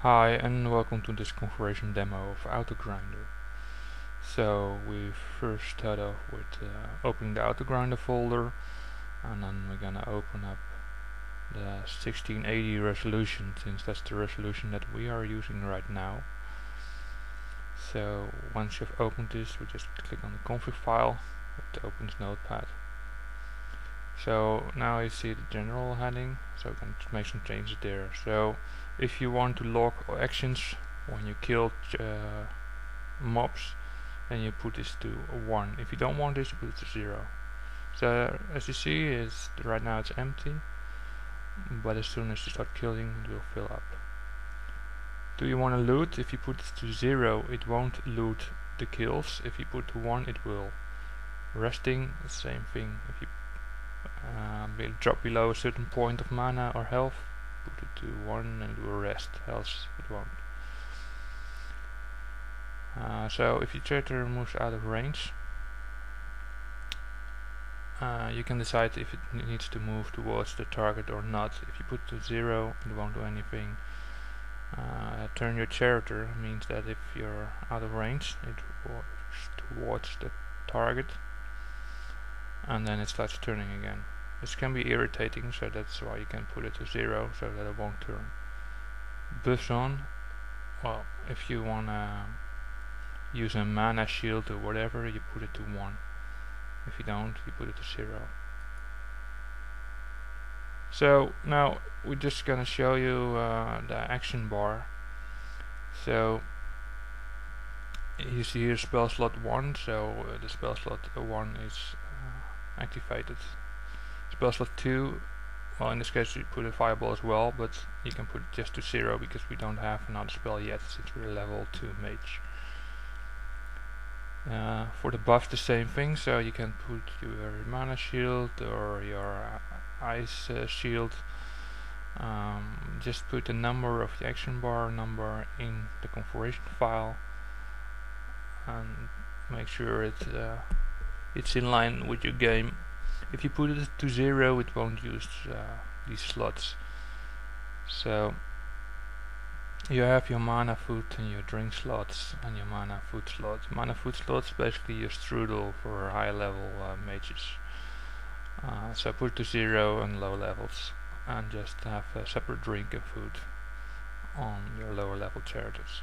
Hi and welcome to this configuration demo of autogrinder. So we first start off with opening the autogrinder folder, and then we're gonna open up the 1680 resolution, since that's the resolution that we are using right now. So once you've opened this, we just click on the config file. It opens Notepad. So now you see the general heading, so we can make some changes there. So if you want to log actions when you kill mobs, then you put this to 1. If you don't want this, you put it to 0. So as you see, right now it's empty, but as soon as you start killing, it will fill up. Do you want to loot? If you put it to 0, it won't loot the kills. If you put to 1, it will. Resting, the same thing. If you drop below a certain point of mana or health, put it to 1 and do a rest, else it won't. So if your character moves out of range, you can decide if it needs to move towards the target or not. If you put to 0, it won't do anything. Turn your character means that if you're out of range, it moves towards the target, and then it starts turning again. This can be irritating, so that's why you can put it to 0 so that it won't turn. Buffs on, well, if you wanna use a mana shield or whatever, you put it to 1. If you don't, you put it to 0. So now we're just gonna show you the action bar. So you see here spell slot 1, so the spell slot 1 is activated. Spell slot 2, well, in this case you put a fireball as well, but you can put it just to 0 because we don't have another spell yet since we're level 2 mage. For the buffs, the same thing, so you can put your mana shield or your ice shield. Just put the number of the action bar number in the configuration file and make sure it's in line with your game. If you put it to 0, it won't use these slots. So you have your mana food and your drink slots and your mana food slots. Mana food slots basically your strudel for high level mages. So put it to 0 on low levels and just have a separate drink and food on your lower level characters.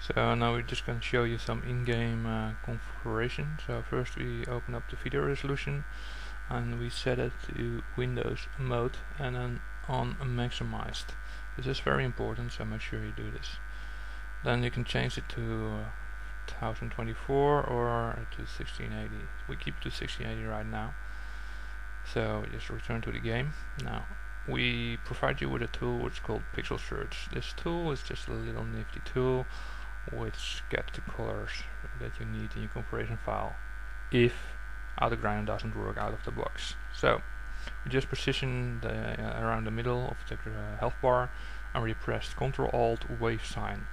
So now we're just going to show you some in-game configuration. So first we open up the video resolution and we set it to Windows mode and then on maximized. This is very important, so make sure you do this. Then you can change it to 1024 or to 1680. We keep it to 1680 right now. So just return to the game. Now we provide you with a tool which is called Pixel Search. This tool is just a little nifty tool which gets the colors that you need in your configuration file if autogrinder doesn't work out of the box. So we just position around the middle of the health bar and we press Ctrl-Alt wave sign.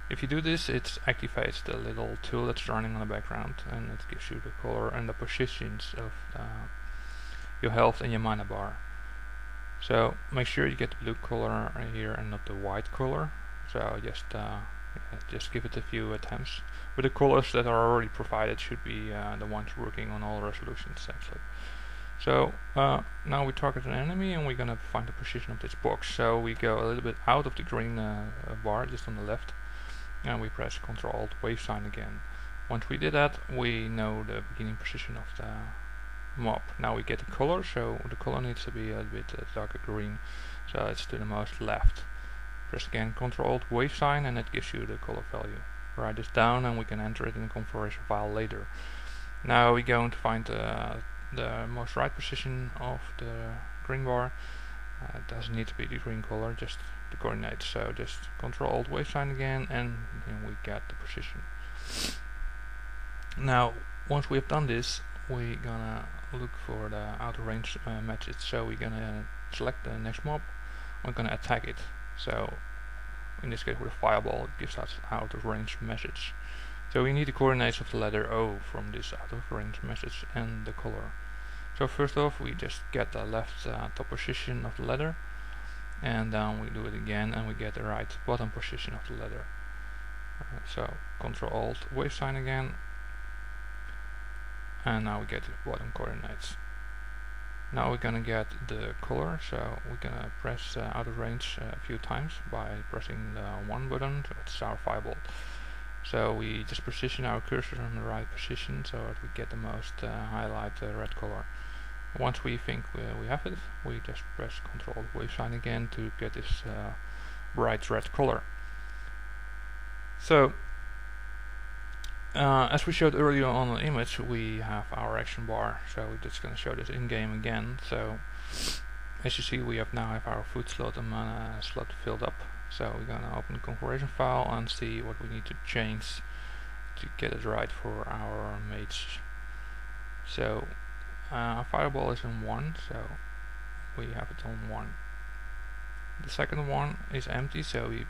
If you do this, it activates the little tool that's running on the background and it gives you the color and the positions of your health and your mana bar. So make sure you get the blue color here and not the white color. So just give it a few attempts. But the colors that are already provided should be the ones working on all resolutions actually. So now we target an enemy and we're gonna find the position of this box. So we go a little bit out of the green bar just on the left and we press Ctrl-Alt wave sign again. Once we did that, we know the beginning position of the mob. Now we get the color, so the color needs to be a bit darker green, so it's to the most left. Press again Ctrl-Alt wave sign and it gives you the color value. Write this down and we can enter it in the configuration file later. Now we're going to find the most right position of the green bar. It doesn't need to be the green color, just the coordinates. So just Ctrl-Alt wave sign again and then we get the position. Now once we have done this, we're gonna look for the out of range matches. So we're gonna select the next mob, we're gonna attack it. So in this case with a fireball it gives us out of range message. So we need the coordinates of the letter O from this out of range message and the color. So first off we just get the left top position of the letter and then we do it again and we get the right bottom position of the letter. So Ctrl Alt wave sign again, and now we get the bottom coordinates. Now we're gonna get the color, so we're gonna press out of range a few times by pressing the 1 button, so it's our fireball. So we just position our cursor in the right position so that we get the most highlight red color. Once we think we have it, we just press Ctrl wave sign again to get this bright red color. So as we showed earlier on the image, we have our action bar, so we're just going to show this in game again. So as you see, we now have our food slot and mana slot filled up. So we're going to open the configuration file and see what we need to change to get it right for our mage. So our fireball is on 1, so we have it on 1. The second one is empty, so we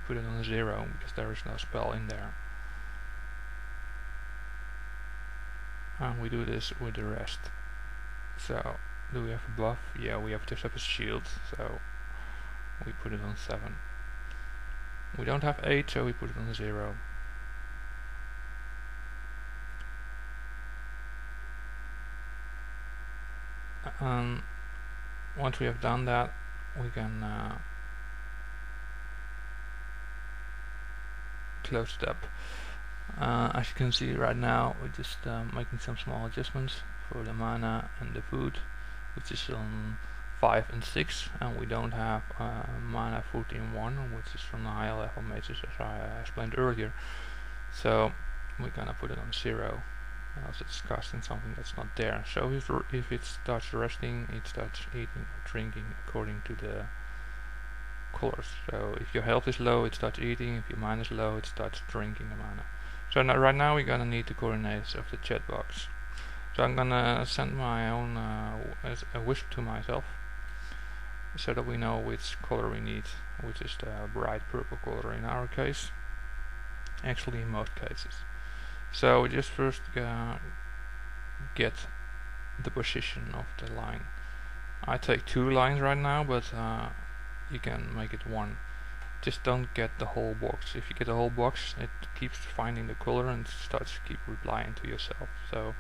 put it on 0 because there is no spell in there. And we do this with the rest. So do we have a buff? Yeah, we have just have a shield, so we put it on 7. We don't have 8, so we put it on 0. Once we have done that, we can close it up. As you can see right now, we're just making some small adjustments for the mana and the food, which is on 5 and 6, and we don't have mana food in 1, which is from the higher level mages, as I explained earlier. So we're gonna put it on 0, else it's casting something that's not there. So if it starts resting, it starts eating or drinking according to the colors. So if your health is low, it starts eating. If your mana is low, it starts drinking the mana. So now, right now we're gonna need the coordinates of the chat box. So I'm gonna send my own a wisp to myself, so that we know which color we need, which is the bright purple color in our case. Actually, in most cases. So we just first get the position of the line. I take 2 lines right now, but you can make it 1. Just don't get the whole box. If you get the whole box, it keeps finding the color and starts to keep replying to yourself. So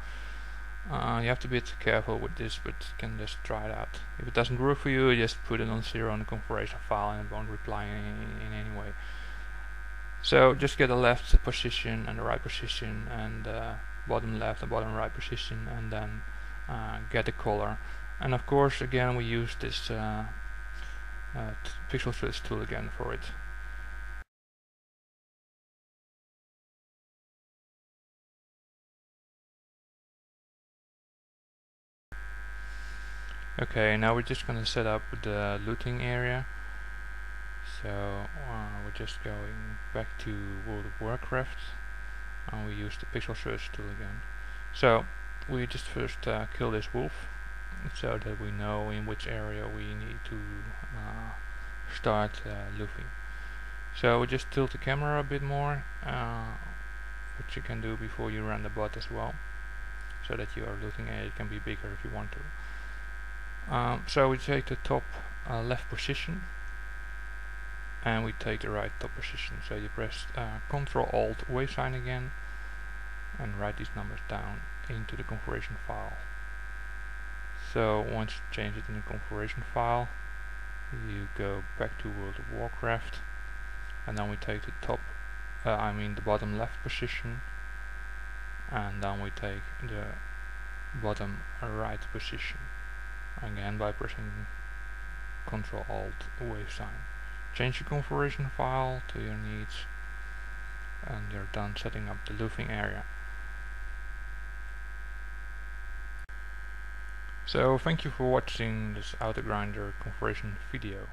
you have to be a bit careful with this, but you can just try it out. If it doesn't work for you, just put it on 0 in the configuration file and it won't reply in any way. So just get the left position and the right position, and bottom left and bottom right position, and then get the color. And of course, again, we use this pixel switch tool again for it. Okay, now we're just gonna set up the looting area. So we're just going back to World of Warcraft, and we use the pixel search tool again. So we just first kill this wolf, so that we know in which area we need to start looting. So we just tilt the camera a bit more, which you can do before you run the bot as well, so that your looting area can be bigger if you want to. So we take the top left position, and we take the right top position. So you press Ctrl Alt wave sign again, and write these numbers down into the configuration file. So once you change it in the configuration file, you go back to World of Warcraft, and then we take the top, the bottom left position, and then we take the bottom right position, again by pressing Ctrl Alt wave sign. Change your configuration file to your needs, and you're done setting up the looting area. So thank you for watching this autogrinder configuration video.